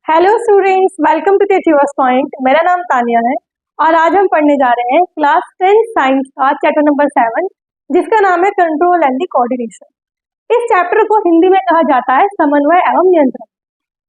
Hello students, welcome to teachers point. मेरा नाम तानिया है और आज हम पढ़ने जा रहे हैं क्लास 10 साइंस का चैप्टर नंबर 7, जिसका नाम है कंट्रोल एंड द कोऑर्डिनेशन। इस चैप्टर को हिंदी में कहा जाता है समन्वय एवं नियंत्रण।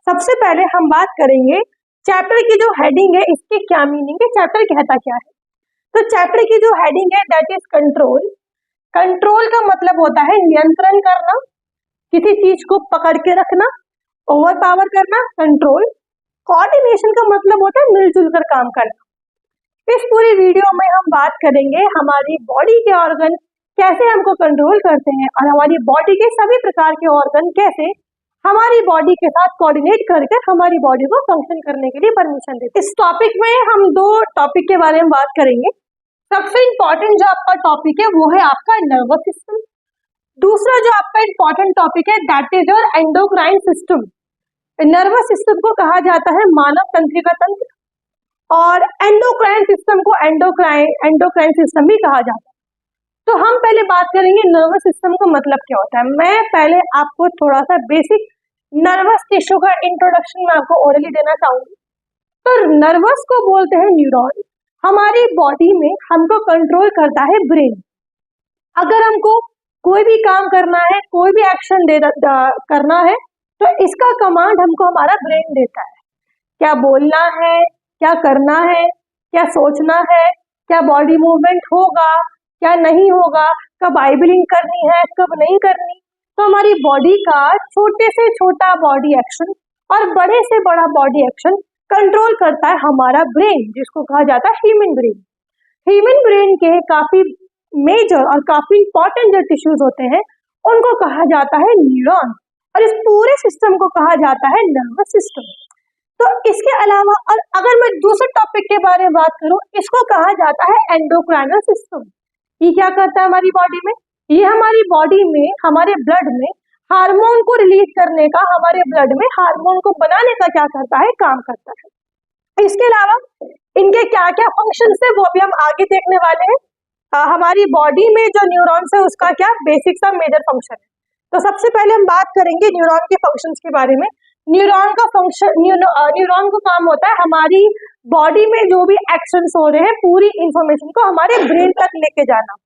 सबसे पहले हम बात करेंगे चैप्टर की जो हेडिंग है, इसकी क्या मीनिंग है, चैप्टर कहता क्या है। तो चैप्टर की जो हेडिंग है दैट इज कंट्रोल। कंट्रोल का मतलब होता है नियंत्रण करना, किसी चीज को पकड़ के रखना, ओवर पावर करना, कंट्रोल। कोऑर्डिनेशन का मतलब होता है मिलजुल कर काम करना। इस पूरी वीडियो में हम बात करेंगे हमारी बॉडी के ऑर्गन कैसे हमको कंट्रोल करते हैं और हमारी बॉडी के सभी प्रकार के ऑर्गन कैसे हमारी बॉडी के साथ कोऑर्डिनेट करके हमारी बॉडी को फंक्शन करने के लिए परमिशन देते हैं। इस टॉपिक में हम दो टॉपिक के बारे में बात करेंगे। सबसे इंपॉर्टेंट जो आपका टॉपिक है वो है आपका नर्वस सिस्टम। दूसरा जो आपका इंपॉर्टेंट टॉपिक है that is your endocrine system. Nervous system को कहा जाता है मानव तंत्रिका तंत्र और एंडोक्राइन सिस्टम को एंडोक्राइन सिस्टम भी कहा जाता है। तो हम पहले बात करेंगे नर्वस सिस्टम का मतलब क्या होता है। मैं पहले आपको थोड़ा सा बेसिक नर्वस टिश्यू का इंट्रोडक्शन मैं आपको ओरली देना चाहूंगी। तो नर्वस को बोलते हैं न्यूरॉन। हमारी बॉडी में हमको कंट्रोल करता है ब्रेन। अगर हमको कोई भी काम करना है, कोई भी एक्शन करना है, तो इसका कमांड हमको हमारा ब्रेन देता है। क्या बोलना है, क्या करना है, क्या सोचना है, क्या बॉडी मूवमेंट होगा, क्या नहीं होगा, कब आई ब्लिंक करनी है, कब नहीं करनी। तो हमारी बॉडी का छोटे से छोटा बॉडी एक्शन और बड़े से बड़ा बॉडी एक्शन कंट्रोल करता है हमारा ब्रेन, जिसको कहा जाता है ह्यूमन ब्रेन। ह्यूमन ब्रेन के काफी मेजर और काफी इंपॉर्टेंट जो टिश्यूज होते हैं उनको कहा जाता है न्यूरॉन और इस पूरे सिस्टम को कहा जाता है नर्वस सिस्टम। तो इसके अलावा और अगर मैं दूसरे टॉपिक के बारे में बात करूं, इसको कहा जाता है एंडोक्राइनल सिस्टम। ये क्या करता है हमारी बॉडी में? ये हमारी बॉडी में, हमारे ब्लड में हार्मोन को रिलीज करने का, हमारे ब्लड में हार्मोन को बनाने का क्या करता है, काम करता है। इसके अलावा इनके क्या क्या फंक्शन है वो भी हम आगे देखने वाले हैं। हमारी बॉडी में जो न्यूरॉन्स है उसका क्या बेसिक सा मेजर फंक्शन है। तो सबसे पहले हम बात करेंगे न्यूरॉन के फंक्शंस के बारे में। न्यूरॉन का फंक्शन, न्यूरॉन का काम होता है हमारी बॉडी में जो भी एक्शंस हो रहे हैं पूरी इंफॉर्मेशन को हमारे ब्रेन तक लेके जाना।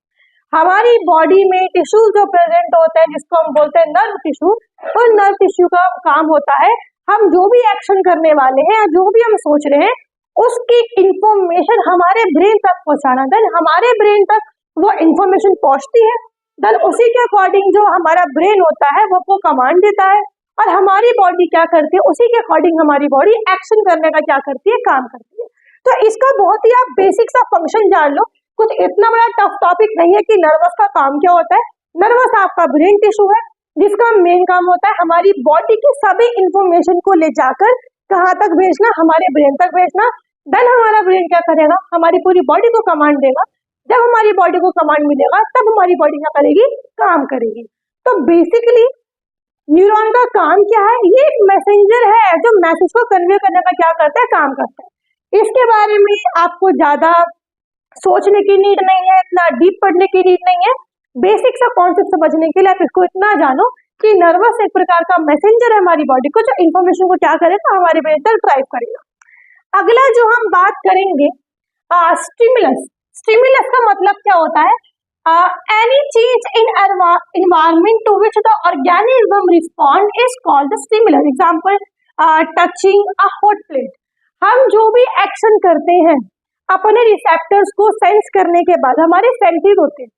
हमारी बॉडी में टिश्यू जो प्रेजेंट होता है जिसको हम बोलते हैं नर्व टिश्यू, उन नर्व टिश्यू का काम होता है हम जो भी एक्शन करने वाले हैं, जो भी हम सोच रहे हैं, उसकी इंफॉर्मेशन हमारे ब्रेन तक पहुंचाना। देन हमारे ब्रेन तक वो इंफॉर्मेशन पहुंचती है, देन उसी के अकॉर्डिंग जो हमारा ब्रेन होता है वो कमांड देता है और हमारी बॉडी क्या करती है, उसी के अकॉर्डिंग हमारी बॉडी एक्शन करने का क्या करती है, काम करती है। तो इसका बहुत ही आप बेसिक सा फंक्शन जान लो। कुछ इतना बड़ा टफ टॉपिक नहीं है कि नर्वस का काम क्या होता है। नर्वस आपका ब्रेन टिश्यू है जिसका मेन काम होता है हमारी बॉडी की सभी इंफॉर्मेशन को ले जाकर कहाँ तक भेजना, हमारे ब्रेन तक भेजना। देन हमारा ब्रेन क्या करेगा, हमारी पूरी बॉडी को कमांड देगा। जब हमारी बॉडी को कमांड मिलेगा तब हमारी बॉडी क्या करेगी, काम करेगी। तो बेसिकली न्यूरॉन का काम क्या है, ये एक मैसेंजर है जो मैसेज को कन्वे करने का क्या करता है, काम करता है। इसके बारे में आपको ज्यादा सोचने की नीड नहीं है, इतना डीप पढ़ने की नीड नहीं है। बेसिक सा कॉन्सेप्ट समझने के लिए आप इसको इतना जानो कि नर्वस एक प्रकार का मैसेंजर है हमारी बॉडी को, जो इन्फॉर्मेशन को क्या करेगा, हमारे ब्रेन तक ड्राइव करेगा। अगला जो हम बात करेंगे स्टिमुलस। स्टिमुलस का मतलब क्या होता है, any change in environment to which the organism respond is called the stimulus. Example touching a hot plate. हम जो भी एक्शन करते हैं अपने रिसेप्टर्स को सेंस करने के बाद, हमारे सेंसेस होते हैं,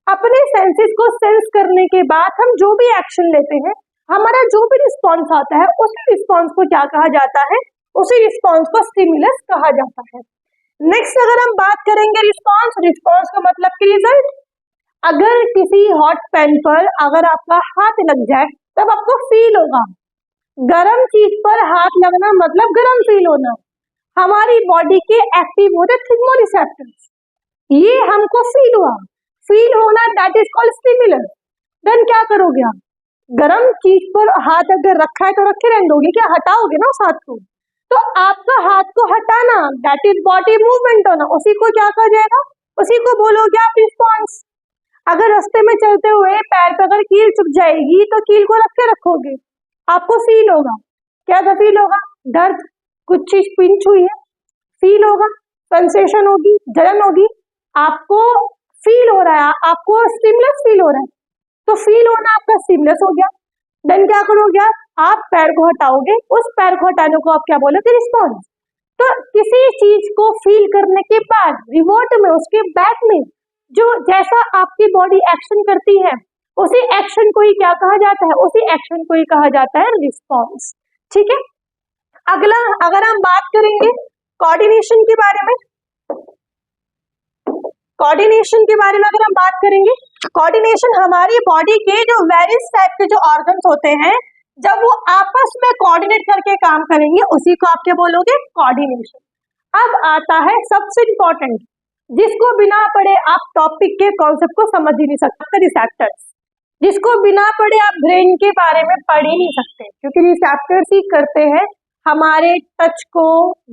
अपने सेंसेस को सेंस करने के बाद हम जो भी एक्शन लेते हैं, हमारा जो भी रिस्पॉन्स आता है उस रिस्पॉन्स को क्या कहा जाता है, उसी रिस्पॉन्स को स्टिमुलस कहा जाता है। नेक्स्ट अगर हम बात करेंगे रिस्पॉन्स, रिस्पॉन्स का मतलब कि रिजल्ट। अगर किसी हॉट पैन पर अगर आपका हाथ लग जाए तब आपको फील होगा। गर्म चीज पर हाथ लगना मतलब गर्म फील होना। हमारी बॉडी के एक्टिव होते थिर्मोरिसेप्टर्स, ये हमको फील हुआ, फील होना that is called stimulus. Then क्या करोगे आप, गर्म चीज पर हाथ अगर रखा है तो रखे रहने दोगे क्या, हटाओगे ना उस हाथ को। तो आपका हाथ को हटाना दैट इज बॉडी मूवमेंट होना, उसी को क्या कहा जाएगा, उसी को बोलोगे आप रिस्पॉन्स। अगर रास्ते में चलते हुए पैर पर अगर कील चुभ जाएगी तो कील को रख के रखोगे, आपको फील होगा, क्या फील होगा, दर्द, कुछ चीज पिंच हुई है, फील होगा, सेंसेशन होगी, जलन होगी, आपको फील हो रहा है, आपको स्टिमुलस फील हो रहा है, तो फील होना आपका स्टिमुलस हो गया। देन क्या करोगे आप पैर को हटाओगे, उस पैर को हटाने को आप क्या बोलोगे, रिस्पॉन्स। तो किसी चीज को फील करने के बाद रिवोट में, उसके बैक में जो जैसा आपकी बॉडी एक्शन करती है, उसी एक्शन को ही क्या कहा जाता है, उसी एक्शन को ही कहा जाता है रिस्पॉन्स। ठीक है, अगला अगर हम बात करेंगे कोऑर्डिनेशन के बारे में, कोऑर्डिनेशन के बारे में अगर हम बात करेंगे, कोऑर्डिनेशन हमारी बॉडी के जो वेरियस टाइप के जो ऑर्गन्स होते हैं, जब वो आपस में कोऑर्डिनेट करके काम करेंगे, उसी को आप क्या बोलोगे, कोऑर्डिनेशन। अब आता है सबसे इंपॉर्टेंट, जिसको बिना पढ़े आप टॉपिक के कॉन्सेप्ट को समझ ही नहीं सकते, रिसेप्टर्स। जिसको बिना पढ़े आप ब्रेन के बारे में पढ़ ही नहीं सकते, क्योंकि रिसेप्टर्स ही करते हैं हमारे टच को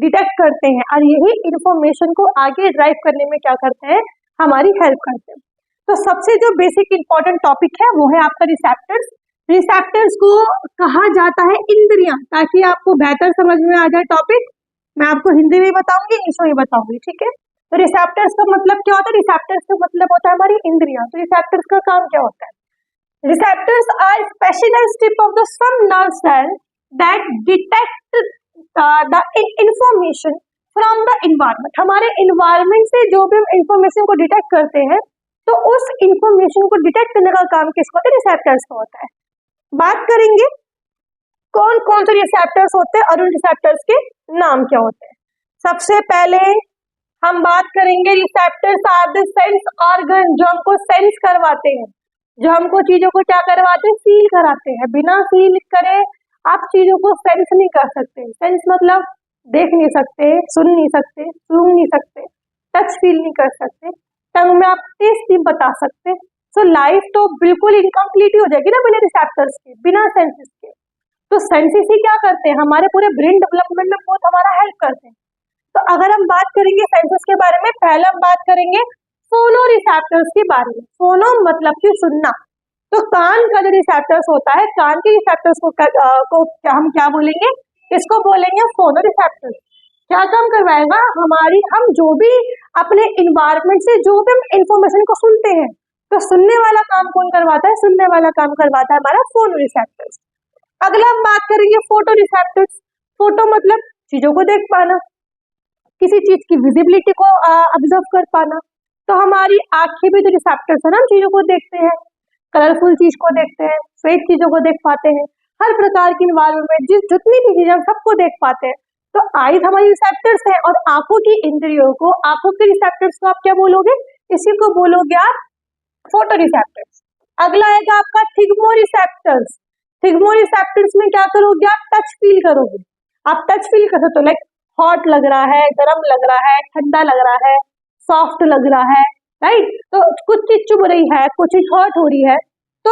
डिटेक्ट करते हैं, और यही इंफॉर्मेशन को आगे ड्राइव करने में क्या करते हैं, हमारी हेल्प करते हैं। तो सबसे जो बेसिक इंपॉर्टेंट टॉपिक है वो है आपका रिसेप्टर्स। रिसेप्टर्स को कहा जाता है इंद्रियां, ताकि आपको बेहतर समझ में आ जाए टॉपिक। मैं आपको हिंदी में बताऊंगी, इंग्लिश में बताऊंगी, ठीक है। तो रिसेप्टर्स का मतलब क्या होता है, रिसेप्टर्स का मतलब होता है हमारी इंद्रियां। तो रिसेप्टर्स का काम क्या होता है, receptors are specialized tip of the some nerve cell that detect the information from the environment। हमारे environment से जो भी हम information को डिटेक्ट करते हैं, तो उस information को डिटेक्ट करने का काम किसका होता है, रिसेप्टर्स का होता है। बात करेंगे कौन कौन से रिसेप्टर्स होते हैं और उन रिसेप्टर्स के नाम क्या होते हैं। सबसे पहले हम बात करेंगे receptors are the sense organ, जो हमको सेंस करवाते हैं, जो हमको चीजों को क्या करवाते हैं, फील कराते हैं। बिना फील करे आप चीजों को सेंस नहीं कर सकते। सेंस मतलब देख नहीं सकते, सुन नहीं सकते, सूंघ नहीं सकते, टच फील नहीं कर सकते, टंग में आप टेस्ट नहीं बता सकते। सो लाइफ तो बिल्कुल इनकम्प्लीट ही हो जाएगी ना बिना रिसेप्टर्स के, बिना सेंसेस के। तो सेंसेस ही क्या करते हैं, हमारे पूरे ब्रेन डेवलपमेंट में बहुत हमारा हेल्प करते हैं। तो अगर हम बात करेंगे सेंसेस के बारे में, पहले हम बात करेंगे फोनो रिसेप्टर्स के बारे में। फोनो मतलब कि सुनना। तो कान का जो रिसेप्टर्स होता है, कान के रिसेप्टर्स को हम क्या बोलेंगे, इसको बोलेंगे फोनो रिसेप्टर्स। क्या काम करवाएगा, हमारी हम जो भी अपने इन्वायरमेंट से जो भी हम इंफॉर्मेशन को सुनते हैं, तो सुनने वाला काम कौन करवाता है, सुनने वाला काम करवाता है हमारा फोनो रिसेप्टर्स। अगला हम बात करेंगे फोटो रिसेप्टर्स। फोटो मतलब चीजों को देख पाना, किसी चीज की विजिबिलिटी को ऑब्जर्व कर पाना। तो हमारी आंखें भी जो रिसेप्टर्स है ना, हम चीजों को देखते हैं, कलरफुल चीज को देखते हैं, फेक चीजों को देख पाते हैं, हर प्रकार की इन्वायरमेंट में जितनी भी चीजें हम सबको देख पाते हैं। तो आईज हमारी रिसेप्टर्स है, और आंखों की इंद्रियों को, आंखों के रिसेप्टर्स को आप क्या बोलोगे, इसी को बोलोगे आप फोटो रिसेप्टर्स। अगला आएगा आपका थिग्मो रिसेप्टर्स। थिग्मो रिसेप्टर्स में क्या करोगे, आप टच फील करोगे। आप टच फील कर सकते हो, लाइक हॉट लग रहा है, गर्म लग रहा है, ठंडा लग रहा है, सॉफ्ट लग रहा है, राइट। तो कुछ चीज चुभ रही है, कुछ चीज हर्ट हो रही है, तो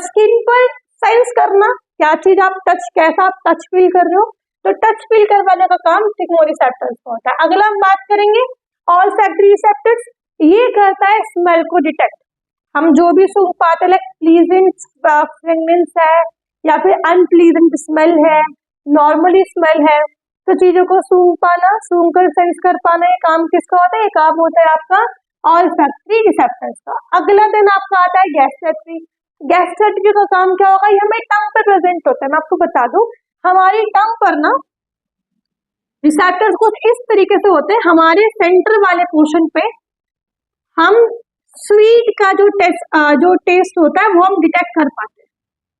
स्किन पर सेंस करना क्या चीज आप टच, कैसा आप टच फील कर रहे हो, तो टच फील करवाने का काम थिग्मो रिसेप्टर्स का होता है। अगला हम बात करेंगे ऑल्फैक्टरी रिसेप्टर्स। ये करता है स्मेल को डिटेक्ट। हम जो भी सूंघ पाते हैं, लाइक प्लीजेंट फ्रेग्रेंस है या फिर अनप्लीजेंट स्मेल है, नॉर्मली स्मेल है, तो चीजों को सूंघ पाना, सूंघ कर सेंस कर पाना, ये काम किसका होता है, ये काम होता है आपका ऑल्फैक्टरी रिसेप्टर्स का। अगला दिन आपका आता है गैस्ट्रेटरी। गैस्ट्रेटरी का काम क्या होगा, ये हमें टंग पे प्रेजेंट होता है। मैं आपको बता दूं, हमारी टंग पर ना रिसेप्टर्स कुछ इस तरीके से होते हैं, हमारे सेंटर वाले पोर्शन पे हम स्वीट का जो टेस्ट होता है वो हम डिटेक्ट कर पाते हैं,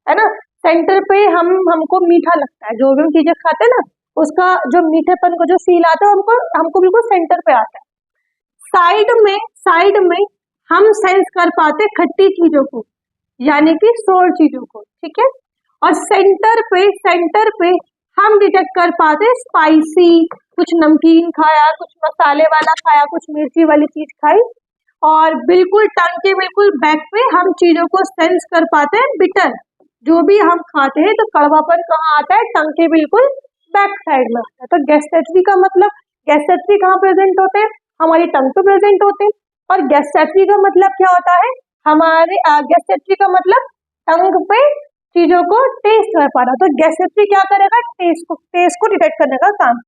है ना। सेंटर पे हमको मीठा लगता है, जो भी हम चीजें खाते हैं ना, उसका जो मीठेपन को जो फील आता है हमको बिल्कुल सेंटर पे आता है। साइड में हम सेंस कर पाते खट्टी चीजों को, यानी कि सोर चीजों को, ठीक है। और सेंटर पे हम डिटेक्ट कर पाते स्पाइसी, कुछ नमकीन खाया, कुछ मसाले वाला खाया, कुछ मिर्ची वाली चीज खाई। और बिल्कुल टंग के बिल्कुल बैक पे हम चीजों को सेंस कर पाते हैं बिटर, जो भी हम खाते हैं, तो कड़वापन कहाँ आता है, टंग के बिल्कुल बैक साइड में आता है। तो गैस्ट्रेटरी का मतलब, गैस्ट्रेटरी कहाँ प्रेजेंट होते हैं, हमारी टंग पे प्रेजेंट होते हैं। और गैस्ट्रेटरी का मतलब क्या होता है, हमारे गैस्ट्रेटरी का मतलब टंग पे चीजों को टेस्ट कर पा रहा है। तो गैसेट्री क्या करेगा, टेस्ट को डिटेक्ट करने का काम।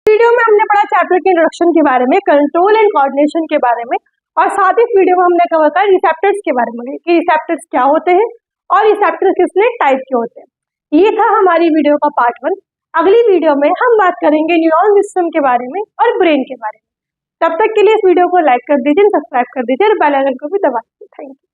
वीडियो में हमने पढ़ा चैप्टर के इंट्रोडक्शन के बारे में, कंट्रोल एंड कोऑर्डिनेशन के बारे में, और साथ ही वीडियो में हमने कवर करा रिसेप्टर्स के बारे में कि रिसेप्टर्स क्या होते हैं और रिसेप्टर्स कितने टाइप के होते हैं। ये था हमारी वीडियो का पार्ट 1। अगली वीडियो में हम बात करेंगे न्यूरॉन सिस्टम के बारे में और ब्रेन के बारे में। तब तक के लिए इस वीडियो को लाइक कर दीजिए, सब्सक्राइब कर दीजिए और बेल आइकन को भी दबा दीजिए। Thank you.